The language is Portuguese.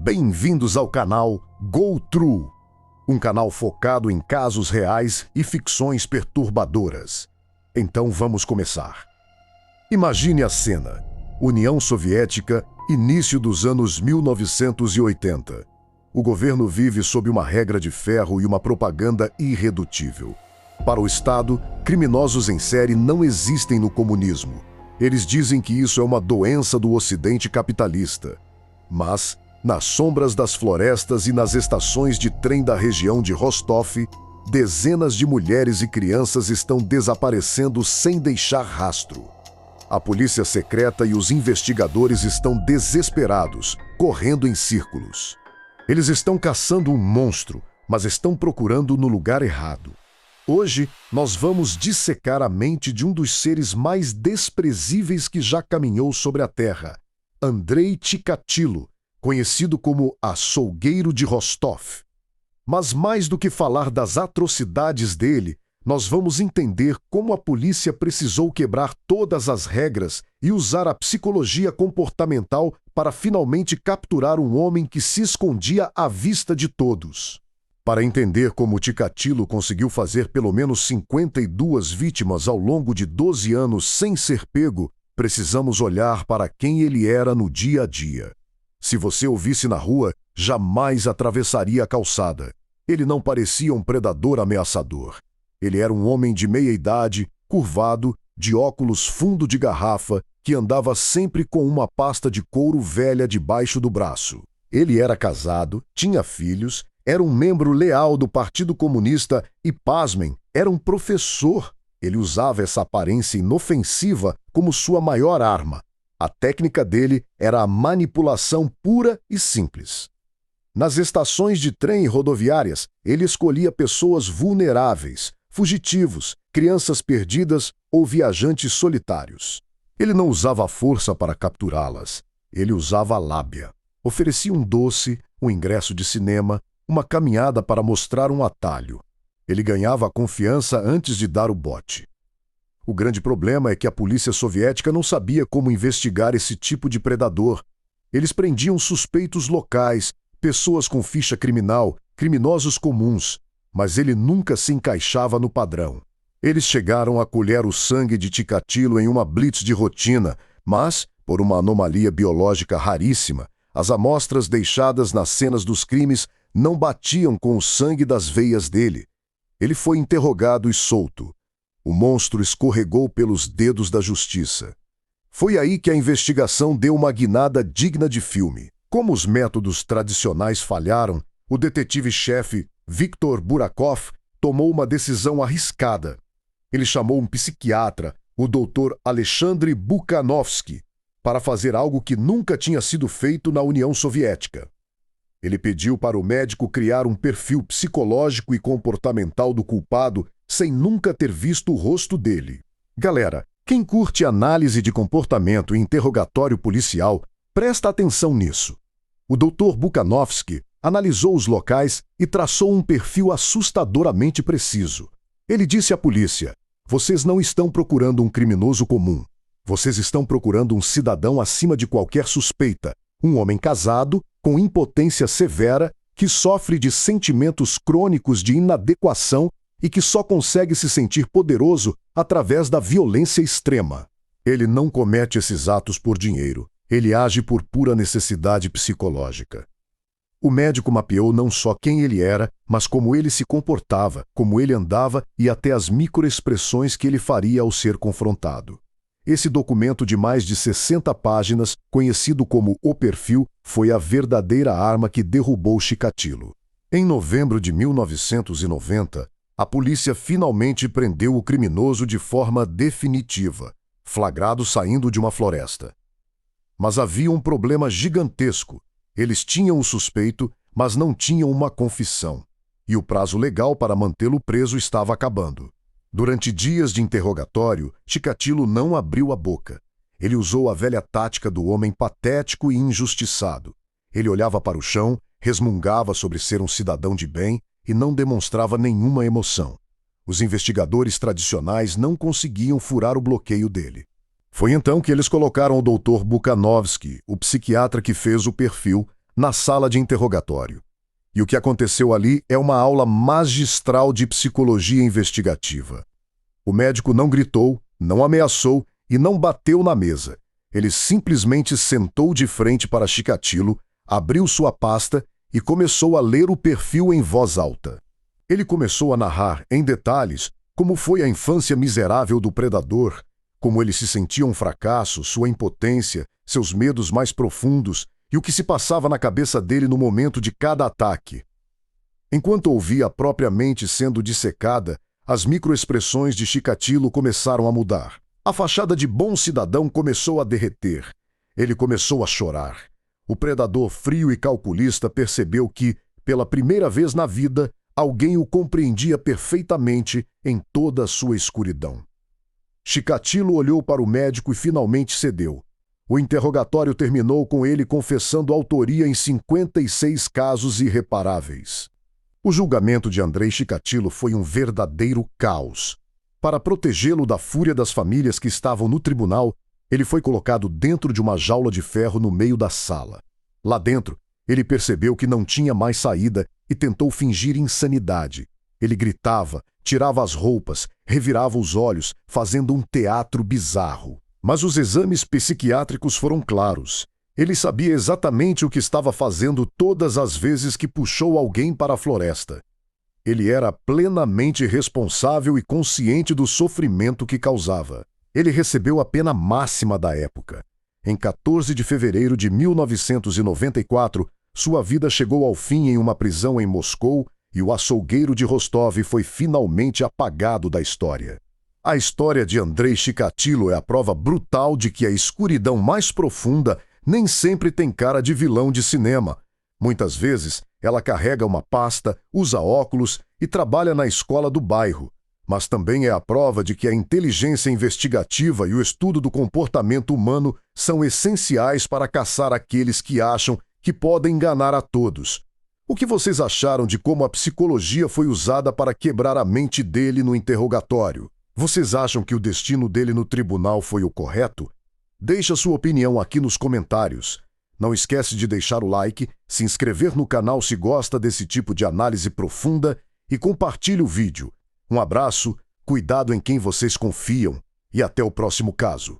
Bem-vindos ao canal Go True, um canal focado em casos reais e ficções perturbadoras. Então vamos começar. Imagine a cena: União Soviética, início dos anos 1980. O governo vive sob uma regra de ferro e uma propaganda irredutível. Para o Estado, criminosos em série não existem no comunismo. Eles dizem que isso é uma doença do Ocidente capitalista. Mas, nas sombras das florestas e nas estações de trem da região de Rostov, dezenas de mulheres e crianças estão desaparecendo sem deixar rastro. A polícia secreta e os investigadores estão desesperados, correndo em círculos. Eles estão caçando um monstro, mas estão procurando no lugar errado. Hoje, nós vamos dissecar a mente de um dos seres mais desprezíveis que já caminhou sobre a Terra, Andrei Chikatilo, conhecido como Açougueiro de Rostov. Mas mais do que falar das atrocidades dele, nós vamos entender como a polícia precisou quebrar todas as regras e usar a psicologia comportamental para finalmente capturar um homem que se escondia à vista de todos. Para entender como Chikatilo conseguiu fazer pelo menos 52 vítimas ao longo de 12 anos sem ser pego, precisamos olhar para quem ele era no dia a dia. Se você o visse na rua, jamais atravessaria a calçada. Ele não parecia um predador ameaçador. Ele era um homem de meia idade, curvado, de óculos fundo de garrafa, que andava sempre com uma pasta de couro velha debaixo do braço. Ele era casado, tinha filhos, era um membro leal do Partido Comunista e, pasmem, era um professor. Ele usava essa aparência inofensiva como sua maior arma. A técnica dele era a manipulação pura e simples. Nas estações de trem e rodoviárias, ele escolhia pessoas vulneráveis, fugitivos, crianças perdidas ou viajantes solitários. Ele não usava a força para capturá-las. Ele usava a lábia. Oferecia um doce, um ingresso de cinema, uma caminhada para mostrar um atalho. Ele ganhava a confiança antes de dar o bote. O grande problema é que a polícia soviética não sabia como investigar esse tipo de predador. Eles prendiam suspeitos locais, pessoas com ficha criminal, criminosos comuns, mas ele nunca se encaixava no padrão. Eles chegaram a colher o sangue de Chikatilo em uma blitz de rotina, mas, por uma anomalia biológica raríssima, as amostras deixadas nas cenas dos crimes não batiam com o sangue das veias dele. Ele foi interrogado e solto. O monstro escorregou pelos dedos da justiça. Foi aí que a investigação deu uma guinada digna de filme. Como os métodos tradicionais falharam, o detetive-chefe Viktor Burakov tomou uma decisão arriscada. Ele chamou um psiquiatra, o Dr. Alexandre Bukhanovsky, para fazer algo que nunca tinha sido feito na União Soviética. Ele pediu para o médico criar um perfil psicológico e comportamental do culpado sem nunca ter visto o rosto dele. Galera, quem curte análise de comportamento e interrogatório policial, presta atenção nisso. O Dr. Bukhanovsky analisou os locais e traçou um perfil assustadoramente preciso. Ele disse à polícia: "Vocês não estão procurando um criminoso comum. Vocês estão procurando um cidadão acima de qualquer suspeita, um homem casado, com impotência severa, que sofre de sentimentos crônicos de inadequação e que só consegue se sentir poderoso através da violência extrema. Ele não comete esses atos por dinheiro. Ele age por pura necessidade psicológica." O médico mapeou não só quem ele era, mas como ele se comportava, como ele andava e até as microexpressões que ele faria ao ser confrontado. Esse documento de mais de 60 páginas, conhecido como O Perfil, foi a verdadeira arma que derrubou Chikatilo. Em novembro de 1990, a polícia finalmente prendeu o criminoso de forma definitiva, flagrado saindo de uma floresta. Mas havia um problema gigantesco. Eles tinham o suspeito, mas não tinham uma confissão. E o prazo legal para mantê-lo preso estava acabando. Durante dias de interrogatório, Chikatilo não abriu a boca. Ele usou a velha tática do homem patético e injustiçado. Ele olhava para o chão, resmungava sobre ser um cidadão de bem e não demonstrava nenhuma emoção. Os investigadores tradicionais não conseguiam furar o bloqueio dele. Foi então que eles colocaram o Dr. Bukhanovsky, o psiquiatra que fez o perfil, na sala de interrogatório. E o que aconteceu ali é uma aula magistral de psicologia investigativa. O médico não gritou, não ameaçou e não bateu na mesa. Ele simplesmente sentou de frente para Chikatilo, abriu sua pasta e começou a ler o perfil em voz alta. Ele começou a narrar em detalhes como foi a infância miserável do predador, como ele se sentia um fracasso, sua impotência, seus medos mais profundos e o que se passava na cabeça dele no momento de cada ataque. Enquanto ouvia a própria mente sendo dissecada, as microexpressões de Chikatilo começaram a mudar. A fachada de bom cidadão começou a derreter. Ele começou a chorar. O predador frio e calculista percebeu que, pela primeira vez na vida, alguém o compreendia perfeitamente em toda a sua escuridão. Chikatilo olhou para o médico e finalmente cedeu. O interrogatório terminou com ele confessando autoria em 56 casos irreparáveis. O julgamento de Andrei Chikatilo foi um verdadeiro caos. Para protegê-lo da fúria das famílias que estavam no tribunal, ele foi colocado dentro de uma jaula de ferro no meio da sala. Lá dentro, ele percebeu que não tinha mais saída e tentou fingir insanidade. Ele gritava, tirava as roupas, revirava os olhos, fazendo um teatro bizarro. Mas os exames psiquiátricos foram claros. Ele sabia exatamente o que estava fazendo todas as vezes que puxou alguém para a floresta. Ele era plenamente responsável e consciente do sofrimento que causava. Ele recebeu a pena máxima da época. Em 14 de fevereiro de 1994, sua vida chegou ao fim em uma prisão em Moscou e o açougueiro de Rostov foi finalmente apagado da história. A história de Andrei Chikatilo é a prova brutal de que a escuridão mais profunda nem sempre tem cara de vilão de cinema. Muitas vezes, ela carrega uma pasta, usa óculos e trabalha na escola do bairro. Mas também é a prova de que a inteligência investigativa e o estudo do comportamento humano são essenciais para caçar aqueles que acham que podem enganar a todos. O que vocês acharam de como a psicologia foi usada para quebrar a mente dele no interrogatório? Vocês acham que o destino dele no tribunal foi o correto? Deixe a sua opinião aqui nos comentários. Não esquece de deixar o like, se inscrever no canal se gosta desse tipo de análise profunda e compartilhe o vídeo. Um abraço, cuidado em quem vocês confiam e até o próximo caso.